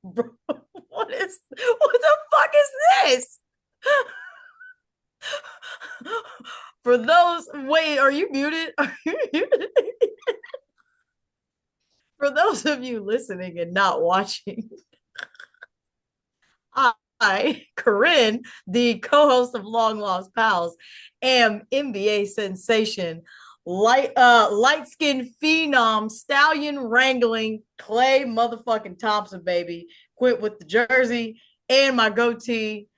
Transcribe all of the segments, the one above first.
Bro, what the fuck is this? For those, wait, are you muted? Are you muted? For those of you listening and not watching, I, Karrin, the co-host of Long Lost Pals, am NBA sensation, light-skinned phenom, stallion wrangling Clay motherfucking Thompson, baby. Quit with the jersey and my goatee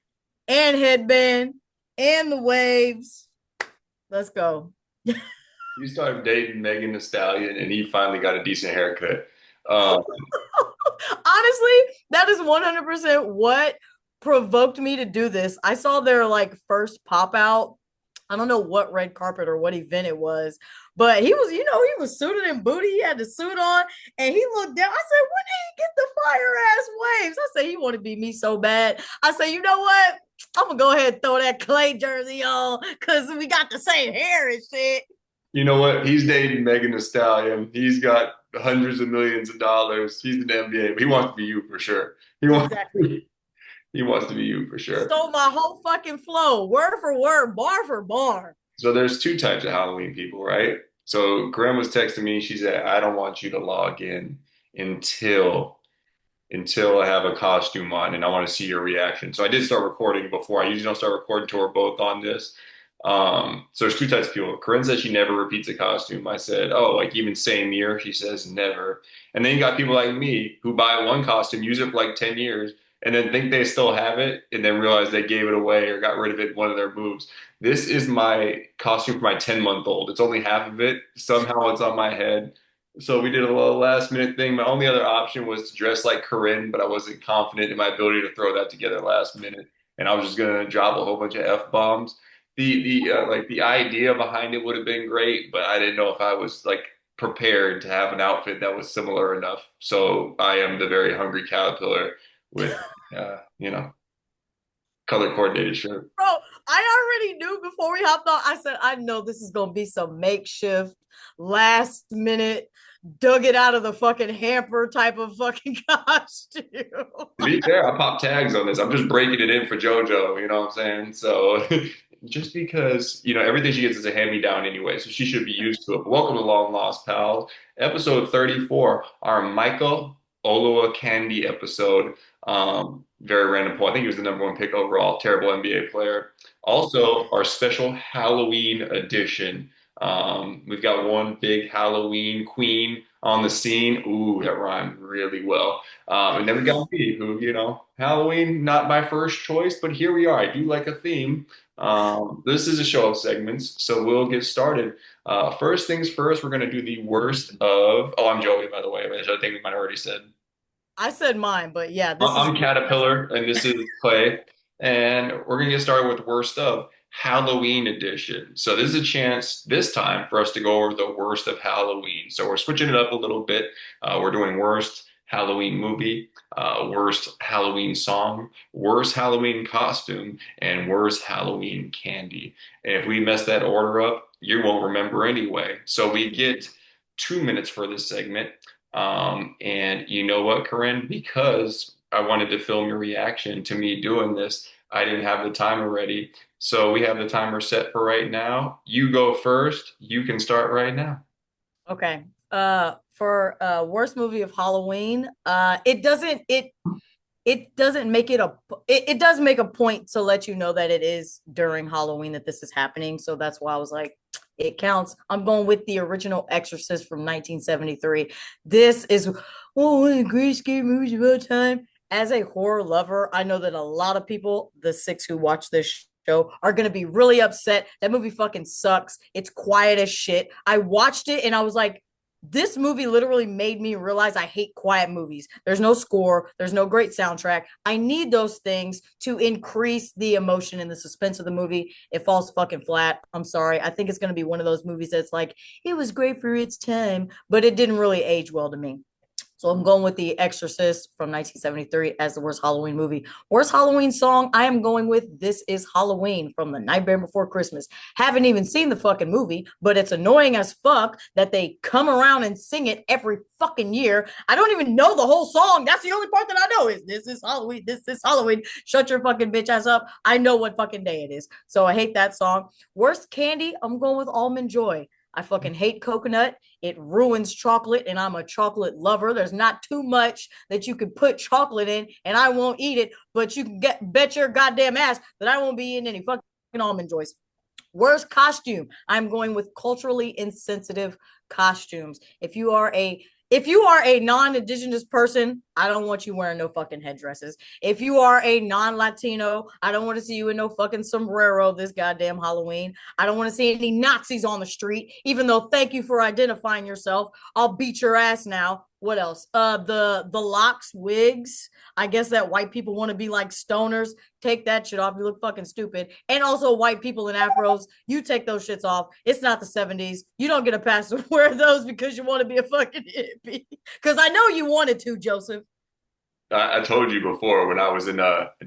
and headband and the waves. Let's go. You started dating Megan Thee Stallion, and he finally got a decent haircut. Um, Honestly, that is 100% what provoked me to do this. I saw their like first pop out. I don't know what red carpet or what event it was, but he was, he was suited and booty. He had the suit on and he looked down. I said, when did he get the fire ass waves? I said, he wanted to be me so bad. I said, you know what? I'm gonna go ahead and throw that Clay jersey on because we got the same hair and shit. you know what? He's dating Megan Thee Stallion. He's got hundreds of millions of dollars. He's in the NBA, but he wants to be you for sure. He wants Exactly. he wants to be you for sure. Stole my whole fucking flow, word for word, bar for bar. So there's two types of Halloween people, right? So Graham was texting me. She said, "I don't want you to log in until I have a costume on, and I want to see your reaction." So I did start recording before. I usually don't start recording until we're both on this. So there's two types of people. Corinne says she never repeats a costume. I said, "Oh, like even same year?" She says, "Never." And then you got people like me who buy one costume, use it for like 10 years, and then think they still have it, and then realize they gave it away or got rid of it in one of their moves. This is my costume for my 10-month-old. It's only half of it. Somehow it's on my head. So we did a little last minute thing. My only other option was to dress like Corinne, but I wasn't confident in my ability to throw that together last minute. And I was just gonna drop a whole bunch of F bombs. The idea behind it would have been great, but I didn't know if I was like prepared to have an outfit that was similar enough. So I am the very hungry caterpillar with color coordinated shirt. Bro, I already knew before we hopped on. I said, I know this is gonna be some makeshift, last minute, dug it out of the fucking hamper type of fucking costume. To be fair, I pop tags on this. I'm just breaking it in for JoJo, you know what I'm saying? So just because, everything she gets is a hand-me-down anyway, so she should be used to it. But welcome to Long Lost Pals, episode 34, our Michael Oloa Candy episode. Very random poll. I think he was the number one pick overall. Terrible NBA player. Also, our special Halloween edition. We've got one big Halloween queen on the scene. Ooh, that rhymed really well. And then we got me, who, Halloween, not my first choice, but here we are. I do like a theme. This is a show of segments, so we'll get started. First things first, we're going to do the worst of. Oh, I'm Joey, by the way, which I think we might have already said. I said mine, but yeah, this is I'm Caterpillar, and this is Clay, and we're gonna get started with worst of Halloween edition. So this is a chance this time for us to go over the worst of Halloween. So we're switching it up a little bit. We're doing worst Halloween movie, worst Halloween song, worst Halloween costume, and worst Halloween candy. And if we mess that order up, you won't remember anyway. So we get 2 minutes for this segment. And you know what, Corinne? Because I wanted to film your reaction to me doing this, I didn't have the timer ready. So we have the timer set for right now. You go first. You can start right now. okay. For worst movie of Halloween, it doesn't make it does make a point to let you know that it is during Halloween that this is happening. So that's why I was like, it counts. I'm going with the original Exorcist from 1973. This is one of the greatest scary movies of all time. As a horror lover, I know that a lot of people, the six who watch this show, are going to be really upset. That movie fucking sucks. It's quiet as shit. I watched it and I was like, this movie literally made me realize I hate quiet movies. There's no score, there's no great soundtrack. I need those things to increase the emotion and the suspense of the movie. It falls fucking flat. I'm sorry. I think it's going to be one of those movies that's like, it was great for its time, but it didn't really age well to me. So I'm going with The Exorcist from 1973 as the worst Halloween movie. Worst Halloween song, I am going with This Is Halloween from The Nightmare Before Christmas. Haven't even seen the fucking movie, but it's annoying as fuck that they come around and sing it every fucking year. I don't even know the whole song. That's the only part that I know is This Is Halloween. This is Halloween. Shut your fucking bitch ass up. I know what fucking day it is. So I hate that song. Worst candy, I'm going with Almond Joy. I fucking hate coconut. It ruins chocolate, and I'm a chocolate lover. There's not too much that you can put chocolate in, and I won't eat it. But you can bet your goddamn ass that I won't be eating any fucking almond joys. Worst costume. I'm going with culturally insensitive costumes. If you are a non-indigenous person, I don't want you wearing no fucking headdresses. If you are a non-Latino, I don't want to see you in no fucking sombrero this goddamn Halloween. I don't want to see any Nazis on the street, even though thank you for identifying yourself. I'll beat your ass now. What else? The locks, wigs. I guess that white people want to be like stoners. Take that shit off. You look fucking stupid. And also white people in afros. You take those shits off. It's not the 70s. You don't get a pass to wear those because you want to be a fucking hippie. Because I know you wanted to, Joseph. I told you before when I was in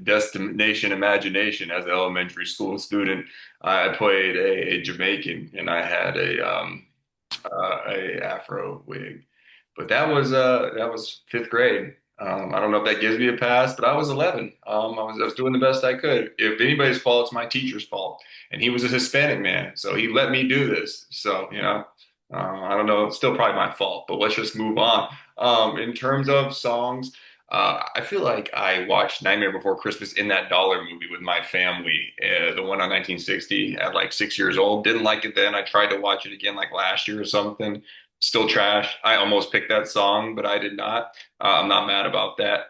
Destination Imagination as an elementary school student, I played a Jamaican and I had a Afro wig. But that was fifth grade. I don't know if that gives me a pass, but I was 11. I was doing the best I could. If anybody's fault, it's my teacher's fault. And he was a Hispanic man, so he let me do this. So, I don't know. It's still probably my fault, but let's just move on. In terms of songs, I feel like I watched Nightmare Before Christmas in that dollar movie with my family, the one on 1960 at like 6 years old. Didn't like it then. I tried to watch it again like last year or something. Still trash. I almost picked that song, but I did not. I'm not mad about that.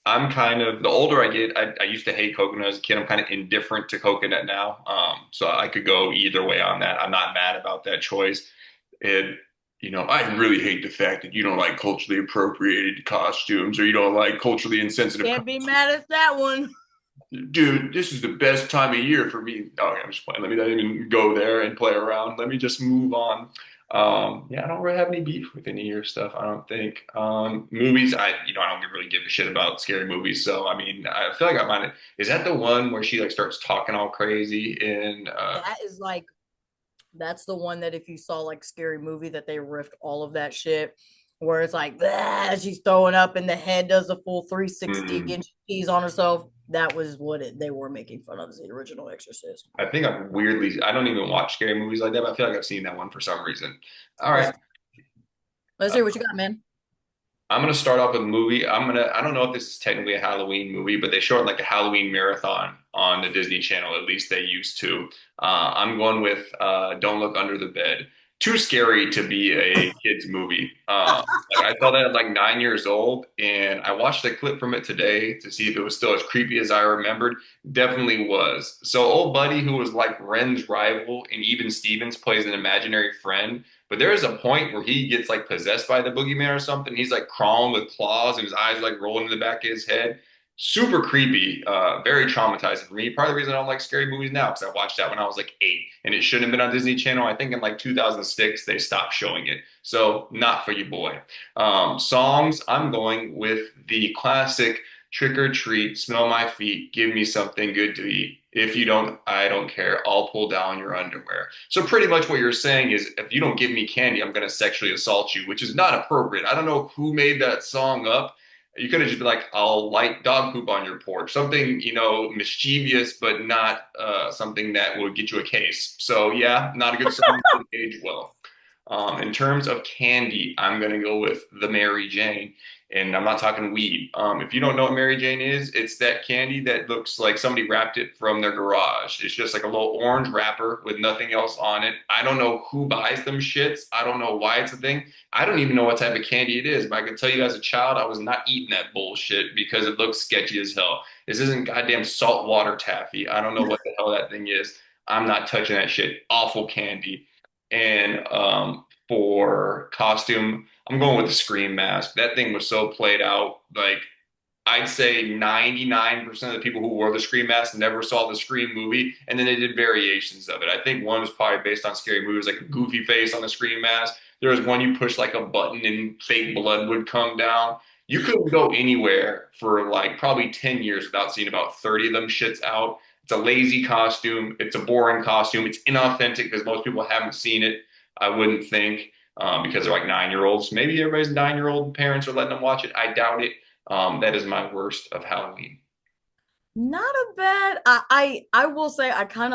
I'm kind of, the older I get, I used to hate coconut as a kid. I'm kind of indifferent to coconut now. So I could go either way on that. I'm not mad about that choice. It, I really hate the fact that you don't like culturally appropriated costumes or you don't like culturally insensitive Can't be mad at that one. Dude, this is the best time of year for me. Oh, I'm just playing. Let me not even go there and play around. Let me just move on. Yeah, I don't really have any beef with any of your stuff, I don't think. Movies, I don't really give a shit about scary movies. So, I mean, I feel like I might. Is that the one where she like starts talking all crazy in That is like that's the one that if you saw like Scary Movie that they riffed all of that shit where it's like she's throwing up and the head does a full 360 hmm, and she's on herself. That was what they were making fun of as the original Exorcist. I think I don't even watch scary movies like that, but I feel like I've seen that one for some reason. All Let's right. let's hear what you got, man. I'm gonna start off with a movie. I don't know if this is technically a Halloween movie, but they show it like a Halloween marathon on the Disney Channel. At least they used to. I'm going with Don't Look Under the Bed. Too scary to be a kid's movie. Like I saw that at like 9 years old, and I watched a clip from it today to see if it was still as creepy as I remembered. Definitely was. So old buddy who was like Ren's rival, and even Stevens plays an imaginary friend. But there is a point where he gets like possessed by the boogeyman or something. He's like crawling with claws and his eyes like rolling in the back of his head. Super creepy, very traumatizing for me. Part of the reason I don't like scary movies now because I watched that when I was like 8 and it shouldn't have been on Disney Channel. I think in like 2006 they stopped showing it. So not for you, boy. Songs, I'm going with the classic Trick or Treat, Smell My Feet, Give Me Something Good to Eat. If you don't, I don't care. I'll pull down your underwear. So pretty much what you're saying is if you don't give me candy, I'm going to sexually assault you, which is not appropriate. I don't know who made that song up. You could have just been like, I'll light dog poop on your porch. Something, mischievous, but not something that would get you a case. So yeah, not a good song to age well. In terms of candy, I'm gonna go with the Mary Jane, and I'm not talking weed. If you don't know what Mary Jane is, it's that candy that looks like somebody wrapped it from their garage. It's just like a little orange wrapper with nothing else on it. I don't know who buys them shits. I don't know why it's a thing. I don't even know what type of candy it is, but I can tell you as a child, I was not eating that bullshit because it looks sketchy as hell. This isn't goddamn saltwater taffy. I don't know what the hell that thing is. I'm not touching that shit. Awful candy. And for costume, I'm going with the Scream mask. That thing was so played out. Like I'd say 99% of the people who wore the Scream mask never saw the Scream movie, and then they did variations of it. I think one was probably based on scary movies, like a goofy face on the Scream mask. There was one you push like a button and fake blood would come down. You couldn't go anywhere for like probably 10 years without seeing about 30 of them shits out. It's a lazy costume. It's a boring costume. It's inauthentic because most people haven't seen it, I wouldn't think, because they're like 9 year olds. Maybe everybody's 9 year old parents are letting them watch it. I doubt it. That is my worst of Halloween. Not a bad. I will say I kind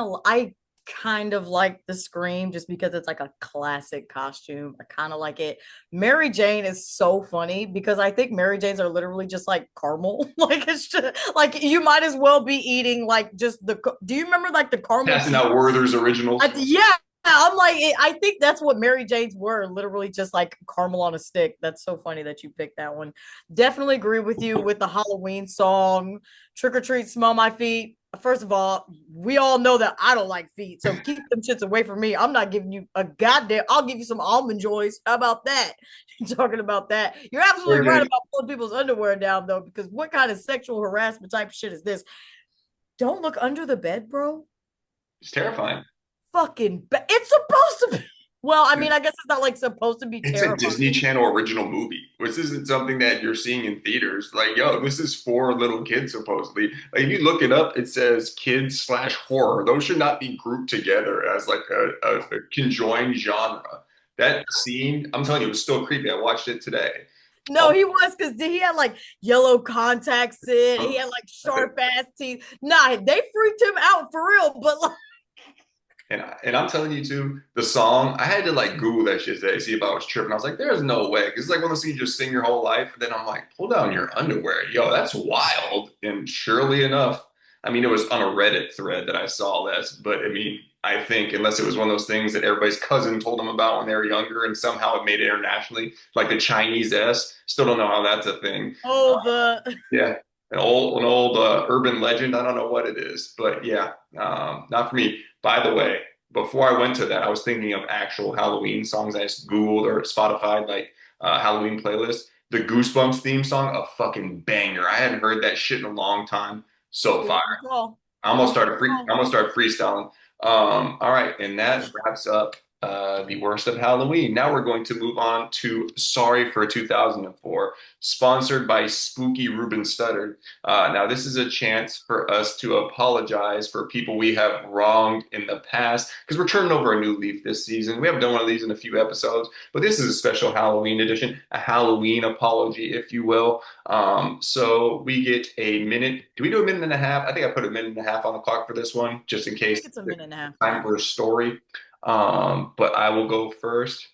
of like the Scream just because it's like a classic costume. I kind of like it. Mary Jane is so funny because I think Mary Janes are literally just like caramel. Like it's just like you might as well be eating like just the. Do you remember like the caramel Passing pizza? out Werther's originals. Yeah, I'm like, I think that's what Mary Jane's were, literally just like caramel on a stick. That's so funny that you picked that one. Definitely agree with you with the Halloween song, Trick or Treat, Smell My Feet. First of all, we all know that I don't like feet, so keep them shits away from me. I'm not giving you a goddamn. I'll give you some almond joys. How about that? Talking about that, you're absolutely right about pulling people's underwear down though, because what kind of sexual harassment type of shit is this? Don't look under the bed, bro. It's terrifying. It's supposed to be. Well, I mean, I guess it's not like supposed to be It's a Disney terrifying. Channel original movie. This isn't something that you're seeing in theaters. Like, yo, this is for little kids, supposedly. Like, if you look it up, it says kids slash horror. Those should not be grouped together as like a conjoined genre. That scene, I'm telling you, it was still creepy. I watched it today. No, he was because he had like yellow contacts in. He Oh, had like sharp ass teeth. Nah, they freaked him out for real. But like, and I'm telling you too, the song, I had to like Google that shit today, see if I was tripping. I was like, there's no way. Because it's like one of those things you just sing your whole life. And then I'm like, pull down your underwear. Yo, that's wild. And surely enough, I mean, it was on a Reddit thread that I saw this. But I mean, I think unless it was one of those things that everybody's cousin told them about when they were younger and somehow it made it internationally, like the Chinese S, still don't know how that's a thing. oh, the Yeah, an old urban legend. I don't know what it is, but yeah, not for me. By the way, before I went to that, I was thinking of actual Halloween songs. I just Googled or Spotify like Halloween playlist. The Goosebumps theme song, a fucking banger. I hadn't heard that shit in a long time. So good fire. call. I almost Good started I call. almost started freestyling. All right, and that wraps up the worst of Halloween. Now we're going to move on to Sorry for 2004, sponsored by Spooky Ruben Studdard. Now this is a chance for us to apologize for people we have wronged in the past because we're turning over a new leaf this season. We haven't done one of these in a few episodes, but this is a special Halloween edition, a Halloween apology, if you will. So we get a minute. Do we do a minute and a half? I think I put a minute and a half on the clock for this one, just in I think case it's a there's minute and a half. time for a story. But I will go first.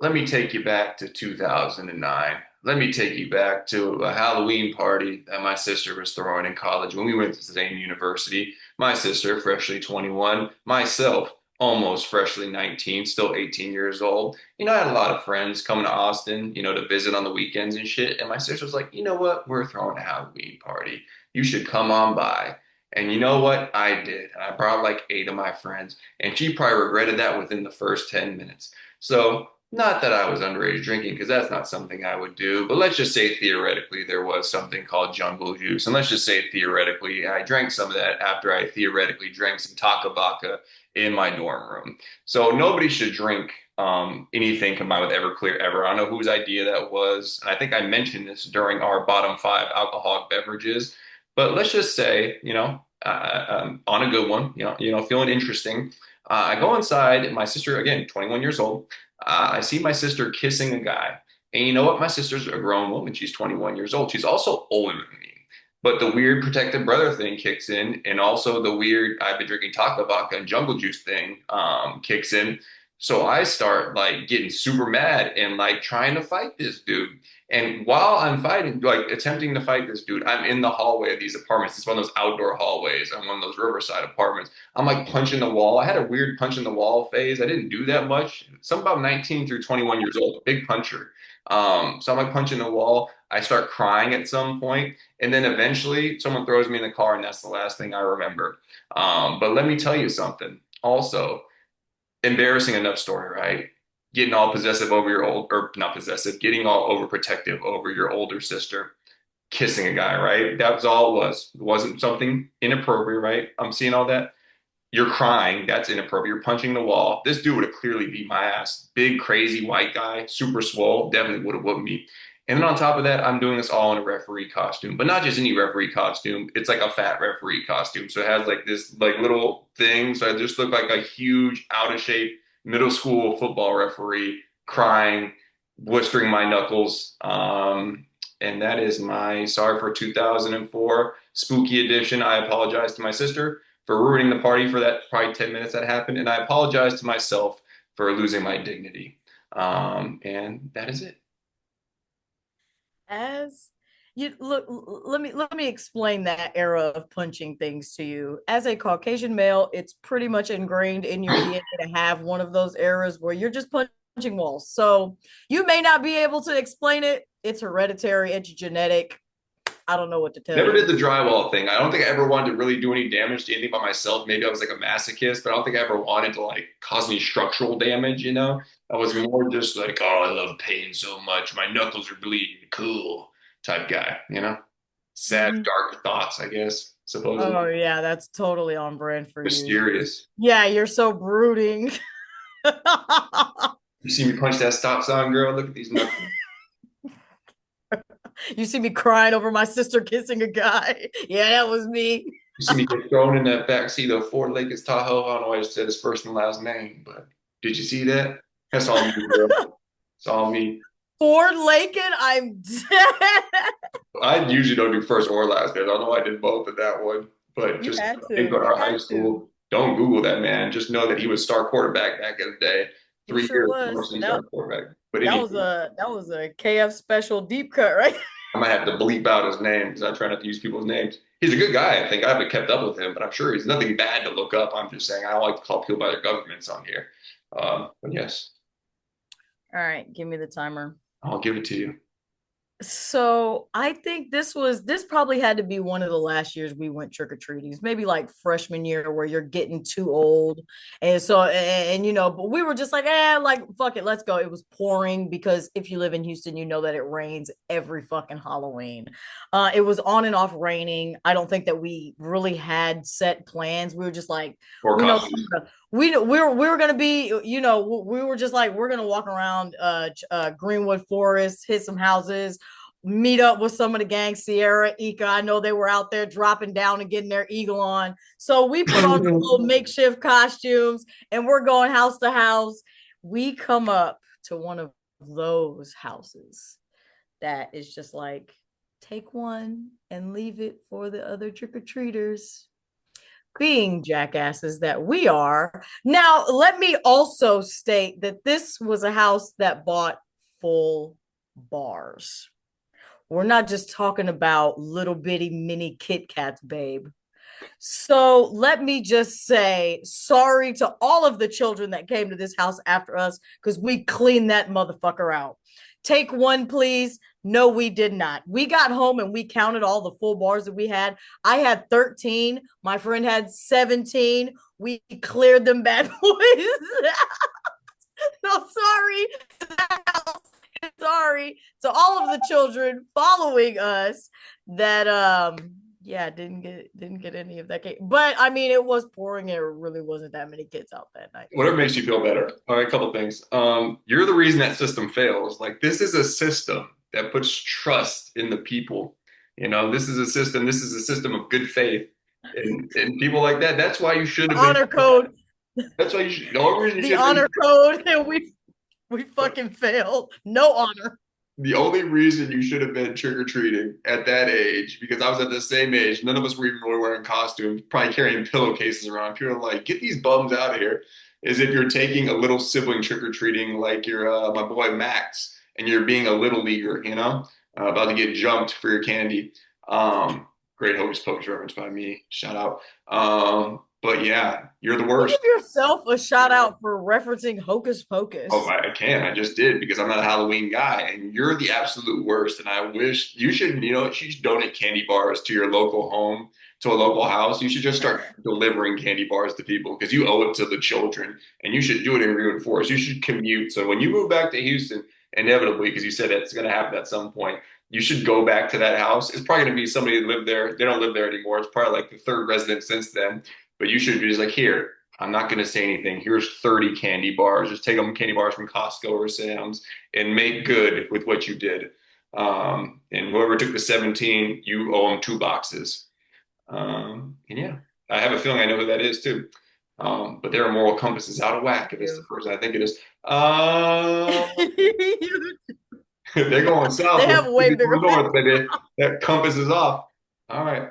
Let me take you back to 2009. Let me take you back to a Halloween party that my sister was throwing in college when we went to the same university. My sister, freshly 21, myself, almost freshly 19, still 18 years old. I had a lot of friends coming to Austin, to visit on the weekends and shit. And my sister was like, you know what? We're throwing a Halloween party. You should come on by. And you know what? I did. And I brought like 8 of my friends. And she probably regretted that within the first 10 minutes. So, not that I was underage drinking, because that's not something I would do, but let's just say theoretically there was something called jungle juice. And let's just say theoretically I drank some of that after I theoretically drank some Takabaka in my dorm room. So nobody should drink anything combined with Everclear ever. I don't know whose idea that was. And I think I mentioned this during our bottom 5 alcoholic beverages. But let's just say, on a good one, feeling interesting. I go inside, my sister, again, 21 years old. I see my sister kissing a guy. And you know what? My sister's a grown woman. She's 21 years old. She's also older than me. But the weird protective brother thing kicks in, and also the weird I've been drinking Taka Vodka and Jungle Juice thing kicks in. So I start like getting super mad and like trying to fight this dude. And while I'm fighting, like attempting to fight this dude, I'm in the hallway of these apartments. It's one of those outdoor hallways on one of those Riverside apartments. I'm like punching the wall. I had a weird punch in the wall phase. I didn't do that much. So I'm about 19 through 21 years old, a big puncher. So I'm like punching the wall. I start crying at some point, and then eventually someone throws me in the car, and that's the last thing I remember. But let me tell you something. Also, embarrassing enough story, right? Getting all possessive over your old, or not possessive, getting all overprotective over your older sister, kissing a guy, right? That was all it was. It wasn't something inappropriate, right? I'm seeing all that. You're crying. That's inappropriate. You're punching the wall. This dude would have clearly beat my ass. Big, crazy white guy, super swole, definitely would have whooped me. And then on top of that, I'm doing this all in a referee costume, but not just any referee costume. It's like a fat referee costume. So it has like this like little thing. So I just look like a huge, out of shape middle school football referee crying, blistering my knuckles. And that is my sorry for 2004 spooky edition. I apologize to my sister for ruining the party for that probably 10 minutes that happened. And I apologize to myself for losing my dignity. And that is it. As you look, let me explain that era of punching things to you. As a Caucasian male, it's pretty much ingrained in your DNA to have one of those eras where you're just punching walls. So you may not be able to explain it. It's hereditary, it's genetic. I don't know what to tell Never you. did the drywall thing. I don't think I ever wanted to really do any damage to anything by myself. Maybe I was like a masochist, but I don't think I ever wanted to like cause me structural damage, you know? I was more just like, oh, I love pain so much. My knuckles are bleeding. Cool type guy, you know? Sad, Mhm. dark thoughts, I guess, supposedly. Oh yeah, that's totally on brand for you. Mysterious. Yeah, you're so brooding. You see me punch that stop sign, girl? Look at these knuckles. You see me crying over my sister kissing a guy. Yeah, that was me. You see me get thrown in that back seat of Ford Lincoln's Tahoe. I don't know why I just said his first and last name, but did you see that? That's all me, girl. It's all me. Ford Lakin, I'm dead. I usually don't do first or last name. I don't know why I did both in that one, but You just had think to. about You our high had to. school. Don't Google that man. Just know that he was star quarterback back in the day. He Three sure years was. varsity star quarterback. But That anyway, was a KF special deep cut, right? I might have to bleep out his name because I try not to use people's names. He's a good guy. I think I haven't kept up with him, but I'm sure he's nothing bad to look up. I'm just saying I don't like to call people by their governments on here. But yes, All right, give me the timer. I'll give it to you. So I think this probably had to be one of the last years we went trick-or-treating, maybe like freshman year where you're getting too old. And so and you know, but we were just like, like fuck it, let's go. It was pouring because if you live in Houston, you know that it rains every fucking Halloween. It was on and off raining. I don't think that we really had set plans. We were just like, Or we know costumes. we were gonna be, you know, we were just like we're gonna walk around Greenwood Forest, hit some houses, meet up with some of the gang, Sierra, Ika. I know they were out there dropping down and getting their eagle on. So we put on some little makeshift costumes and we're going house to house. We come up to one of those houses that is just like, take one and leave it for the other trick-or-treaters. Being jackasses that we are. Now, let me also state that this was a house that bought full bars. We're not just talking about little bitty mini Kit Kats, babe. So let me just say sorry to all of the children that came to this house after us because we cleaned that motherfucker out. Take one, please. No, we did not. We got home and we counted all the full bars that we had. I had 13. My friend had 17. We cleared them bad boys. No, sorry. Sorry to all of the children following us that yeah, didn't get any of that cake. But I mean, it was pouring. There really wasn't that many kids out that night. Whatever makes you feel better. All right, a couple things. You're the reason that system fails. Like this is a system that puts trust in the people. You know, this is a system of good faith. And people like that, that's why you should have been Honor code, that's why you should the only reason you the should have been honor code, and we fucking failed. No honor. the only reason you should have been trick-or-treating at that age, because I was at the same age, none of us were even really wearing costumes, probably carrying pillowcases around. People are like, get these bums out of here. Is if you're taking a little sibling trick-or-treating like you're my boy Max, and you're being a little leaguer, you know, about to get jumped for your candy. Great Hocus Pocus reference by me. Shout out. But yeah, you're the You worst. give yourself a shout out for referencing Hocus Oh, Pocus. I can. I just did because I'm not a Halloween guy, and you're the absolute worst. And I wish you should, you know, you should donate candy bars to your local home, to a local house. You should just start delivering candy bars to people because you owe it to the children, and you should do it in Greenwood Forest. You should commute. So when you move back to Houston, inevitably, because you said it's going to happen at some point, you should go back to that house. It's probably going to be somebody that lived there. They don't live there anymore. It's probably like the third resident since then. But you should be just like, here, I'm not going to say anything. Here's 30 candy bars. Just take them candy bars from Costco or Sam's and make good with what you did. And whoever took the 17, you owe them 2 boxes. And yeah, I have a feeling I know who that is too. But their moral compass is out of whack if it's the You. person I think it is. They're going They south. have way We're bigger going north, baby. That compass is off. All right.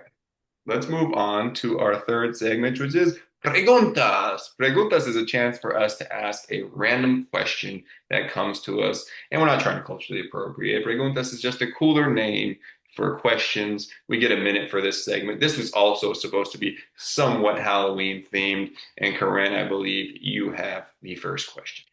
Let's move on to our third segment, which is Preguntas. Preguntas is a chance for us to ask a random question that comes to us, and we're not trying to culturally appropriate. Preguntas is just a cooler name for questions. We get a minute for this segment. This was also supposed to be somewhat Halloween themed, and Karrin, I believe you have the first question.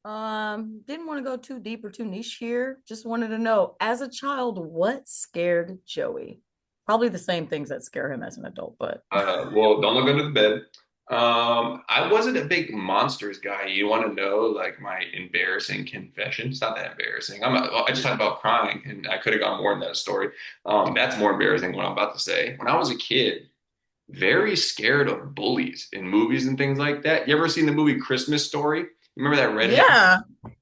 Didn't want to go too deep or too niche here. Just wanted to know, as a child, what scared Joey? Probably the same things that scare him as an adult, but Well, don't look under the bed. I wasn't a big monsters guy. You want to know like my embarrassing confession? It's not that embarrassing. I just talked about crying, and I could have gone more in that story. That's more embarrassing what I'm about to say. When I was a kid, very scared of bullies in movies and things like that. You ever seen the movie Christmas Story? Remember that redhead? yeah.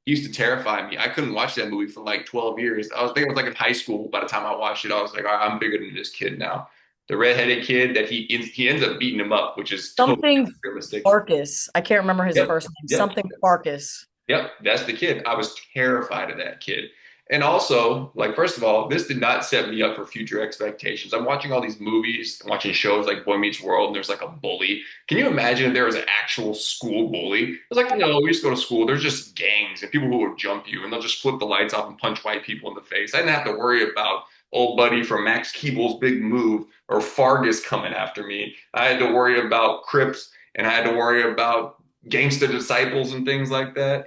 He used to terrify me. I couldn't watch that movie for like 12 years. I was thinking I was like in high school by the time I watched it. I was like, all right, I'm bigger than this kid now. The redheaded kid that he ends up beating him up, which is totally Something realistic. Farkas. I can't remember his Yep, first name. yep, Something Farkas. yep. That's the kid. I was terrified of that kid. And also, like, first of all, this did not set me up for future expectations. I'm watching all these movies, watching shows like Boy Meets World, and there's like a bully. Can you imagine if there was an actual school bully? I was like, no, we just go to school. There's just gangs and people who will jump you and they'll just flip the lights off and punch white people in the face. I didn't have to worry about old buddy from Max Keeble's Big Move or Fargus coming after me. I had to worry about Crips and I had to worry about gangster disciples and things like that,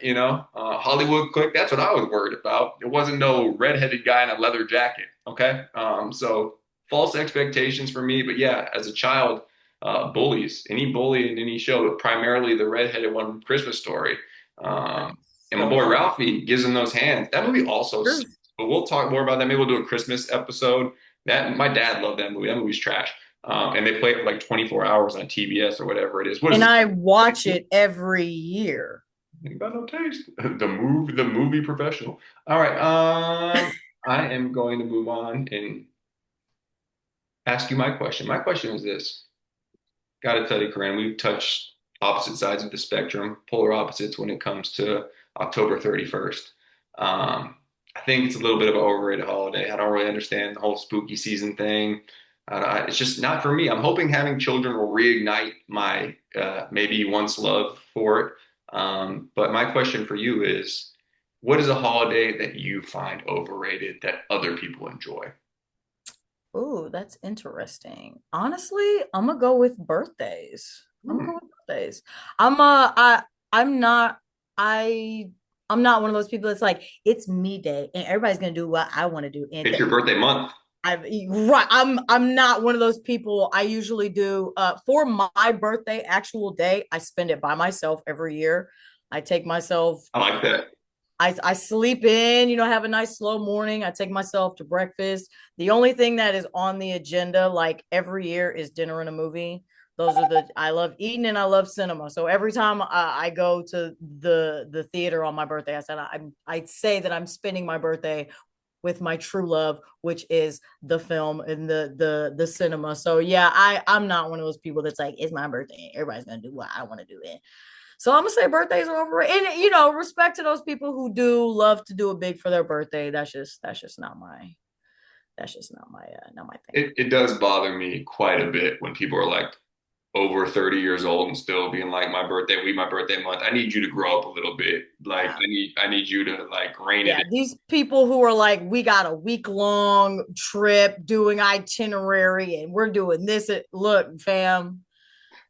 Hollywood clique. That's what I was worried about. It wasn't no redheaded guy in a leather jacket. Okay. So false expectations for me. But yeah, as a child, bullies, any bully in any show, primarily the redheaded one from Christmas Story. That's And my so boy funny. Ralphie gives him those hands. That movie also, Truth. but we'll talk more about that. Maybe we'll do a Christmas episode. That my dad loved that movie. That movie's trash. And they play it for like 24 hours on TBS or whatever it is. What is And it? I watch it every year. You got no taste. The movie professional. All right. I am going to move on and ask you my question. My question is this. Got to tell you, Corinne, we've touched opposite sides of the spectrum, polar opposites when it comes to October 31st. I think it's a little bit of an overrated holiday. I don't really understand the whole spooky season thing. It's just not for me. I'm hoping having children will reignite my maybe once love for it. But my question for you is, what is a holiday that you find overrated that other people enjoy? Oh, that's interesting. Honestly, I'm gonna go with birthdays. I'm gonna Hmm. go with birthdays. I'm I'm not I I'm not one of those people that's like it's me day and everybody's gonna do what I want to do. And It's your birthday month. I right. I'm not one of those people. I usually do for my birthday actual day, I spend it by myself every year. I take myself I like that. I sleep in, have a nice slow morning. I take myself to breakfast. The only thing that is on the agenda, like every year, is dinner and a movie. Those are I love eating and I love cinema. So every time I go to the theater on my birthday, I say that I'm spending my birthday with my true love, which is the film and the cinema. So yeah, I'm not one of those people that's like, it's my birthday. Everybody's gonna do what I want to do. It. So I'm gonna say birthdays are overrated. And respect to those people who do love to do it big for their birthday. That's just not my thing. It does bother me quite a bit when people are like over 30 years old and still being like my birthday week, my birthday month. I need you to grow up a little bit. Like Yeah. I need you to like rein it Yeah, in. these people who are like, we got a week long trip doing itinerary and we're doing this. Look, fam.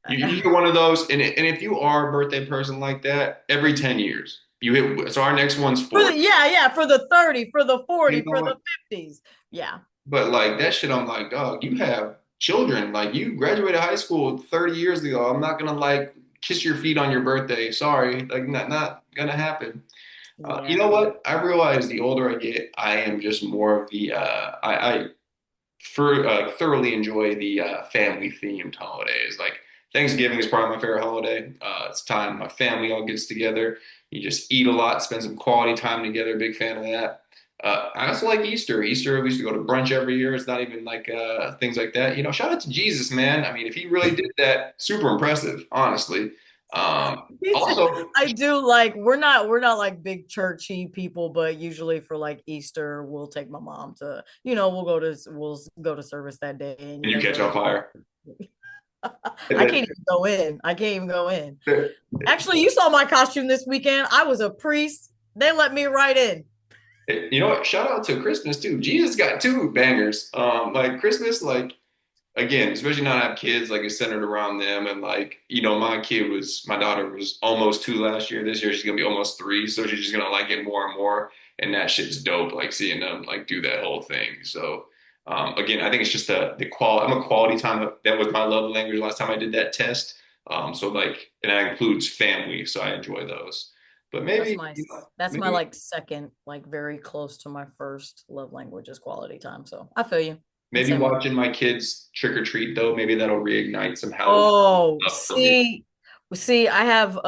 You're one of those, and if you are a birthday person like that, every 10 years you hit. So our next one's 40. Yeah, for the 30, for the You 40, know for the what? 50s. Yeah. But like that shit, I'm like, dog, you have children. Like you graduated high school 30 years ago. I'm not gonna like kiss your feet on your birthday. Sorry, like not gonna happen. You know Yeah. what? I realize the older I get, I am just more of the I thoroughly enjoy the family themed holidays. Like Thanksgiving is probably my favorite holiday. It's time my family all gets together. You just eat a lot, spend some quality time together. Big fan of that. I also like Easter. Easter, we used to go to brunch every year. It's not even like things like that. Shout out to Jesus, man. I mean, if he really did that, super impressive, honestly. Also, I do like we're not like big churchy people, but usually for like Easter, we'll take my mom to, we'll go to service that day and and you catch go to on fire. I can't even go in. I can't even go in. Actually, you saw my costume this weekend. I was a priest. They let me right in. You know what? Shout out to Christmas too. Jesus got two bangers. Like Christmas, like again, especially now I have kids, like it's centered around them. And like, my daughter was almost 2 last year. This year she's gonna be almost 3. So she's just gonna like it more and more. And that shit's dope, like seeing them like do that whole thing. So again, I think it's just the quality. I'm a quality time. That was my love language last time I did that test. So like, and that includes family. So I enjoy those. But That's maybe, my that's my maybe like second, like very close to my first love language is quality time. So I feel you. maybe Same with me. watching my kids trick or treat though, maybe that'll reignite some Halloween Oh, stuff for me. see, I have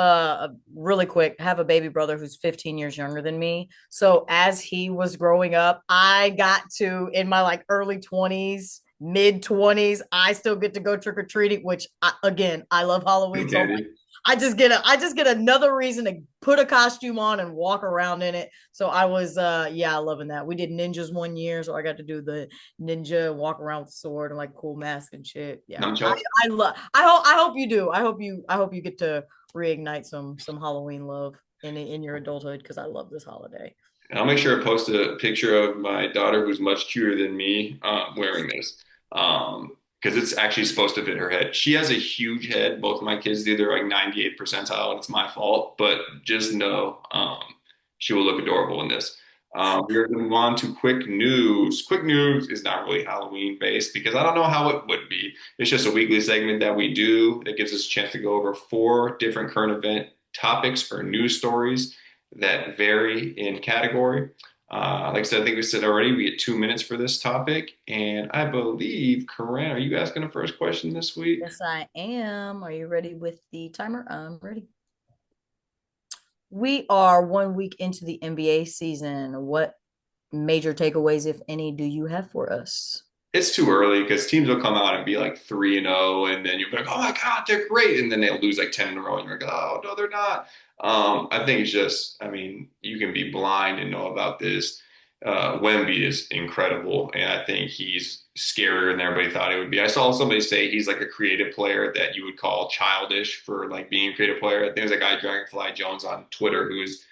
really quick, I have a baby brother who's 15 years younger than me. So as he was growing up, I got to in my like early 20s, mid 20s, I still get to go trick or treating, which again, I love Halloween. So Candy. I just get another reason to put a costume on and walk around in it. So I was yeah, loving that. We did ninjas one year, so I got to do the ninja walk around with the sword and like cool mask and shit. Yeah. Nunchucks. I hope you do. I hope you get to reignite some Halloween love in your adulthood because I love this holiday. And I'll make sure to post a picture of my daughter who's much cuter than me wearing this. Because it's actually supposed to fit her head. She has a huge head. Both of my kids do. They're like 98th percentile, and it's my fault. But just know she will look adorable in this. We're going to move on to quick news. Quick news is not really Halloween based because I don't know how it would be. It's just a weekly segment that we do that gives us a chance to go over 4 different current event topics or news stories that vary in category. Like I said, I think we said already we get 2 minutes for this topic. And I believe, Corinne, are you asking the first question this week? Yes, I am. Are you ready with the timer? I'm ready. We are 1 week into the NBA season. What major takeaways, if any, do you have for us? It's too early because teams will come out and be like 3-0, and then you'll be like, oh my God, they're great. And then they'll lose like 10 in a row, and you're like, oh, no, they're not. I think it's just, I mean, you can be blind and know about this. Wemby is incredible, and I think he's scarier than everybody thought he would be. I saw somebody say he's like a creative player that you would call childish for like being a creative player. I think there's a guy, Dragonfly Jones, on Twitter who's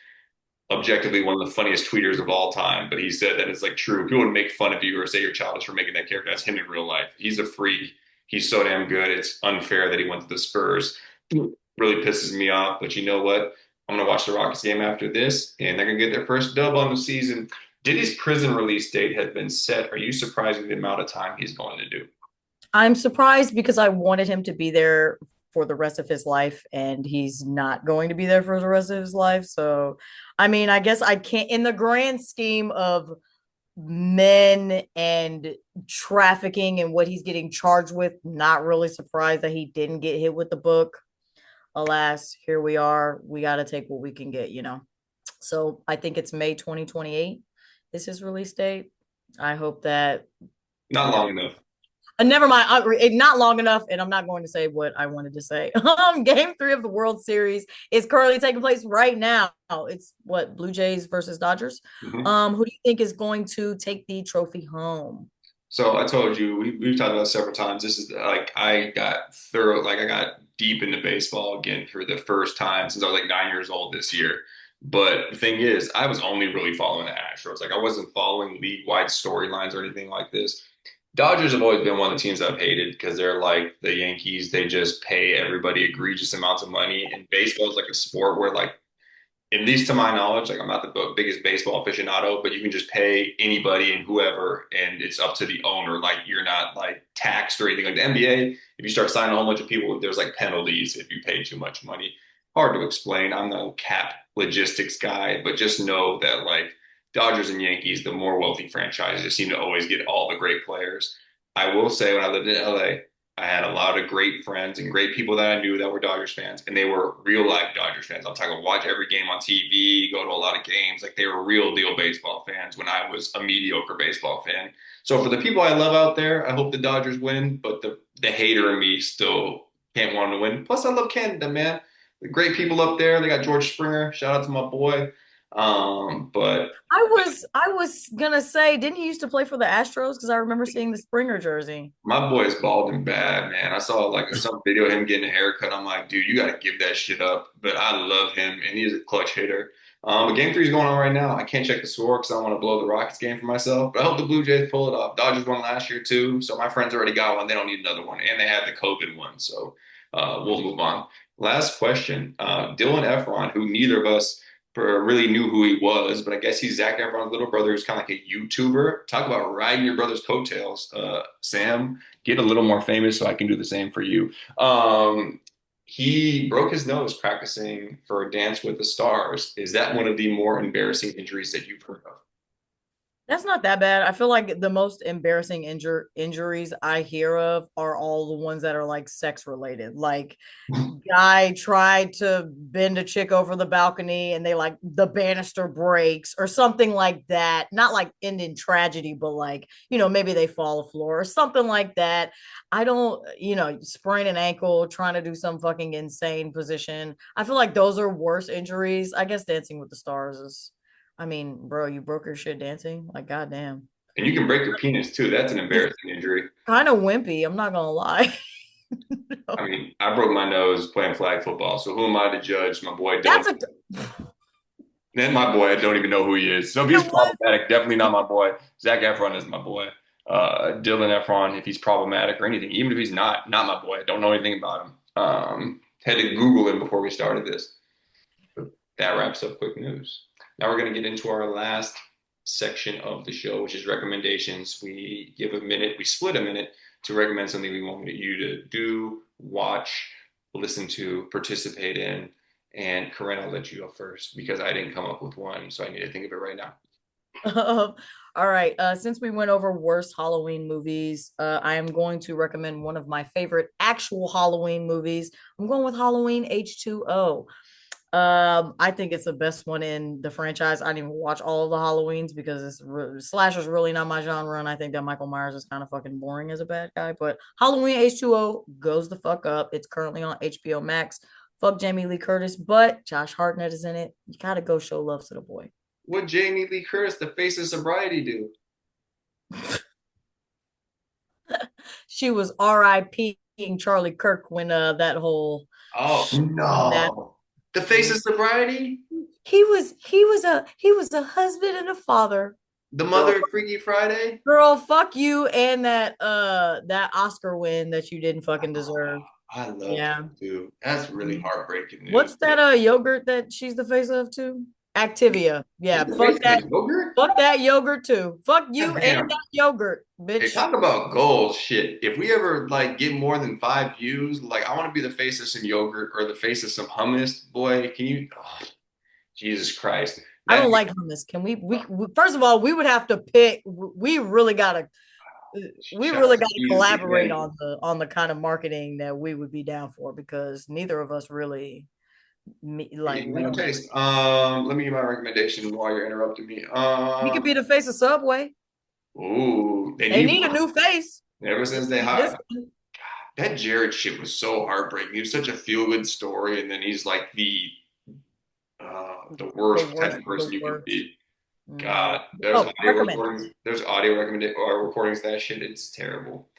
objectively one of the funniest tweeters of all time, but he said that it's like true. People would make fun of you or say you're childish for making that character. That's him in real life. He's a freak. He's so damn good. It's unfair that he went to the Spurs. Really pisses me off. But you know what? I'm gonna watch the Rockets game after this, and they're gonna get their first dub on the season. Diddy's prison release date has been set. Are you surprised with the amount of time he's going to do? I'm surprised because I wanted him to be there for the rest of his life, and he's not going to be there for the rest of his life. So, I mean, I guess I can't, in the grand scheme of men and trafficking and what he's getting charged with, not really surprised that he didn't get hit with the book. Alas, here we are. We got to take what we can get. So I think it's May 2028 is his release date. I hope that, Not long enough. never mind, not long enough, and I'm not going to say what I wanted to say. Game 3 of the World Series is currently taking place right now. It's what, Blue Jays versus Dodgers. Mhm. Who do you think is going to take the trophy home? So I told you we've talked about it several times. This is like I got deep into baseball again for the first time since I was like 9 years old this year. But the thing is, I was only really following the Astros. Like I wasn't following league-wide storylines or anything like this. Dodgers have always been one of the teams I've hated because they're like the Yankees. They just pay everybody egregious amounts of money. And baseball is like a sport where like at least to my knowledge, like I'm not the biggest baseball aficionado, but you can just pay anybody and whoever, and it's up to the owner. Like you're not like taxed or anything. Like the NBA, if you start signing a whole bunch of people, there's like penalties if you pay too much money. Hard to explain. I'm no cap logistics guy, but just know that like Dodgers and Yankees, the more wealthy franchises, just seem to always get all the great players. I will say when I lived in LA, I had a lot of great friends and great people that I knew that were Dodgers fans, and they were real life Dodgers fans. I'm talking watch every game on TV, go to a lot of games. Like they were real deal baseball fans when I was a mediocre baseball fan. So for the people I love out there, I hope the Dodgers win, but the hater in me still can't want them to win. Plus, I love Canada, man. The great people up there. They got George Springer. Shout out to my boy. But I was gonna say, didn't he used to play for the Astros? Because I remember seeing the Springer jersey. my boy's bald and bad, man. I saw like some video of him getting a haircut. I'm like, dude, you got to give that shit up. But I love him, and he's a clutch hitter. But game three is going on right now. I can't check the score because I don't want to blow the Rockets game for myself. But I hope the Blue Jays pull it off. Dodgers won last year too, so my friends already got one. They don't need another one, and they had the COVID one, so we'll move on. Last question. Dylan Efron, who neither of us really knew who he was, but I guess he's Zac Efron's little brother, who's kind of like a YouTuber. Talk about riding your brother's coattails. Sam, get a little more famous so I can do the same for you. He broke his nose practicing for a Dance with the Stars. Is that one of the more embarrassing injuries that you've heard of? That's not that bad. I feel like the most embarrassing injuries I hear of are all the ones that are like sex related. Like guy tried to bend a chick over the balcony and they like the banister breaks or something like that. Not like ending tragedy, but like, maybe they fall the floor or something like that. I don't, sprain an ankle trying to do some fucking insane position. I feel like those are worse injuries. I guess Dancing with the Stars is, I mean, bro, you broke your shit dancing. Like, goddamn. And you can break your penis too. That's an It's embarrassing injury. kind of wimpy. I'm not gonna lie. I mean, I broke my nose playing flag football, so who am I to judge my boy Dylan? That's a And my boy, I don't even know who he is. So if he's problematic, definitely not my boy. Zac Efron is my boy. Dylan Efron, if he's problematic or anything, even if he's not my boy. I don't know anything about him. Had to Google him before we started this. But that wraps up quick news. Now we're going to get into our last section of the show, which is recommendations. We give a minute, we split a minute to recommend something we want you to do, watch, listen to, participate in. And Karrin, I'll let you go first because I didn't come up with one, so I need to think of it right now. All right. Since we went over worst Halloween movies, I am going to recommend one of my favorite actual Halloween movies. I'm going with Halloween H2O. I think it's the best one in the franchise. I didn't even watch all of the Halloweens because slasher's really not my genre, and I think that Michael Myers is kind of fucking boring as a bad guy. But Halloween H2O goes the fuck up. It's currently on HBO Max. Fuck Jamie Lee Curtis, but Josh Hartnett is in it. You gotta go show love to the boy. What Jamie Lee Curtis, the face of sobriety, do? She was R.I.P.ing Charlie Kirk when that whole Oh that no, the face of sobriety, he was a husband and a father. the Girl, mother of Freaky Friday. girl, fuck you and that Oscar win that you didn't fucking deserve. I love Yeah. him too. That's really heartbreaking news. What's that yogurt that she's the face of too? Activia. She's Yeah, the fuck face of that. the yogurt. Fuck that yogurt too. Fuck you God and damn. that yogurt, Hey, bitch. talk about goals, shit. If we ever like get more than 5 views, like I want to be the face of some yogurt or the face of some hummus. Boy, can you? Oh, Jesus Christ, I that don't like hummus. Can we first of all, we would have to pick. We shout out really to gotta Jesus collaborate again. on the kind of marketing that we would be down for because neither of us really like You we got no don't. taste. Let me give my recommendation while you're interrupting me. We could be the face of Subway. Ooh, they They need need a one. new face. Ever since they This hired that Jared shit was so heartbreaking. He was such a feel good story, and then he's like the worst type of person the you can worst. be. No. God, there's Oh, audio recommend. recordings. There's audio recommend or recordings of that shit. It's terrible.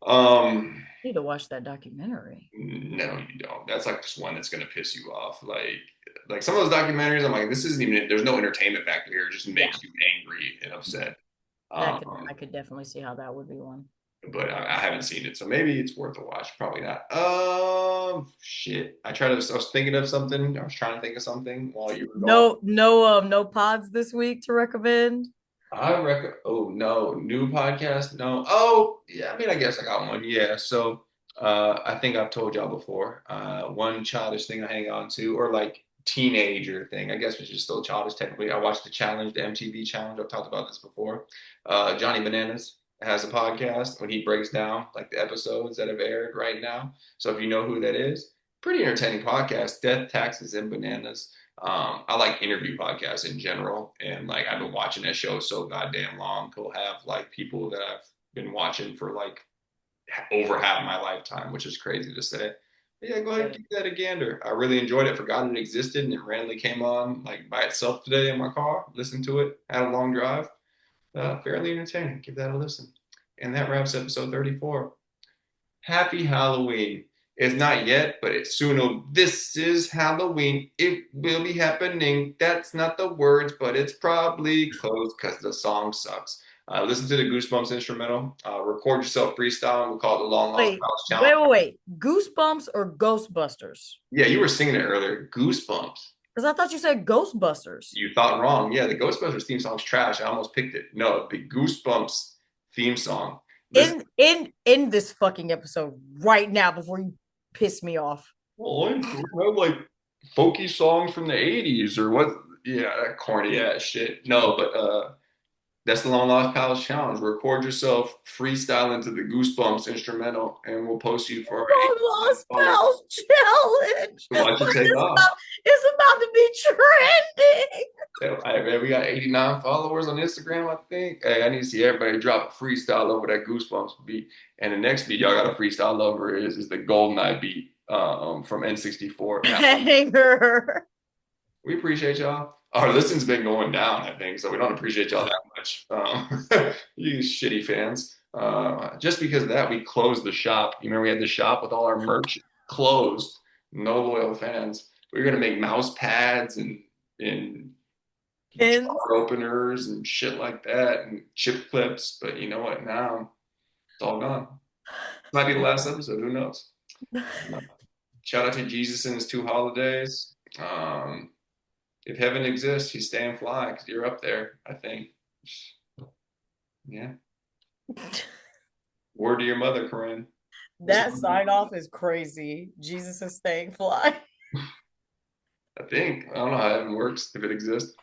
Um, Need to watch that documentary. no, you don't. That's like just one that's gonna piss you off. Like some of those documentaries, I'm like, this isn't even. There's no entertainment factor here. It just Yeah, makes you angry and upset. I could definitely see how that would be one. But I haven't seen it, so maybe it's worth a watch. Probably not. Shit. I was thinking of something. I was trying to think of something while you were gone. No pods this week to recommend. Oh no, new podcast? No. Oh yeah, I mean I guess I got one. Yeah. So I think I've told y'all before. One childish thing I hang on to, or like teenager thing, I guess which is still childish technically. I watched the challenge, the MTV challenge. I've talked about this before. Johnny Bananas. has a podcast when he breaks down like the episodes that have aired right now. So if you know who that is, pretty entertaining podcast. Death, Taxes, and Bananas. I like interview podcasts in general, and like I've been watching that show so goddamn long. He'll have like people that I've been watching for like over half my lifetime, which is crazy to say. But yeah, go ahead and give that a gander. I really enjoyed it. Forgot it existed, and it randomly came on like by itself today in my car. Listened to it. Had a long drive. Fairly entertaining. Give that a listen. And that wraps episode 34. Happy Halloween. It's not yet, but it's soon. This is Halloween. It will be happening. That's not the words, but it's probably close because the song sucks. Listen to the Goosebumps instrumental. Record yourself freestyle. We'll call it the Long Lost Wait, Pals wait, Challenge. wait, wait. Goosebumps or Ghostbusters? Yeah, you were singing it earlier. Goosebumps. Because I thought you said Ghostbusters. You thought wrong. Yeah, the Ghostbusters theme song's trash. I almost picked it. No, the Goosebumps theme song. Listen. In this fucking episode right now before you piss me off. Well, I have like folky songs from the 80s or what? Yeah, that corny ass shit. No, but that's the Long Lost Pals Challenge. Record yourself freestyle into the Goosebumps instrumental, and we'll post you for Long Lost Pals Challenge. watch it take off. It's about to be trending. Hey, man, we got 89 followers on Instagram, I think. Hey, I need to see everybody drop a freestyle over that Goosebumps beat. And the next beat y'all got a freestyle over is the GoldenEye beat from N64. Banger. We appreciate y'all. Our listen's been going down, I think, so we don't appreciate y'all that much. You shitty fans. Just because of that, we closed the shop. You remember we had the shop with all our merch closed. No loyal fans. We were gonna make mouse pads and jar openers and shit like that and chip clips, but you know what? Now it's all gone. Might be the last episode. Who knows? Shout out to Jesus and his two holidays. If heaven exists, he's staying fly because you're up there, I think. Yeah. Word to your mother, Corinne. That sign off is crazy. Jesus is staying fly. I think. I don't know how heaven works, if it exists.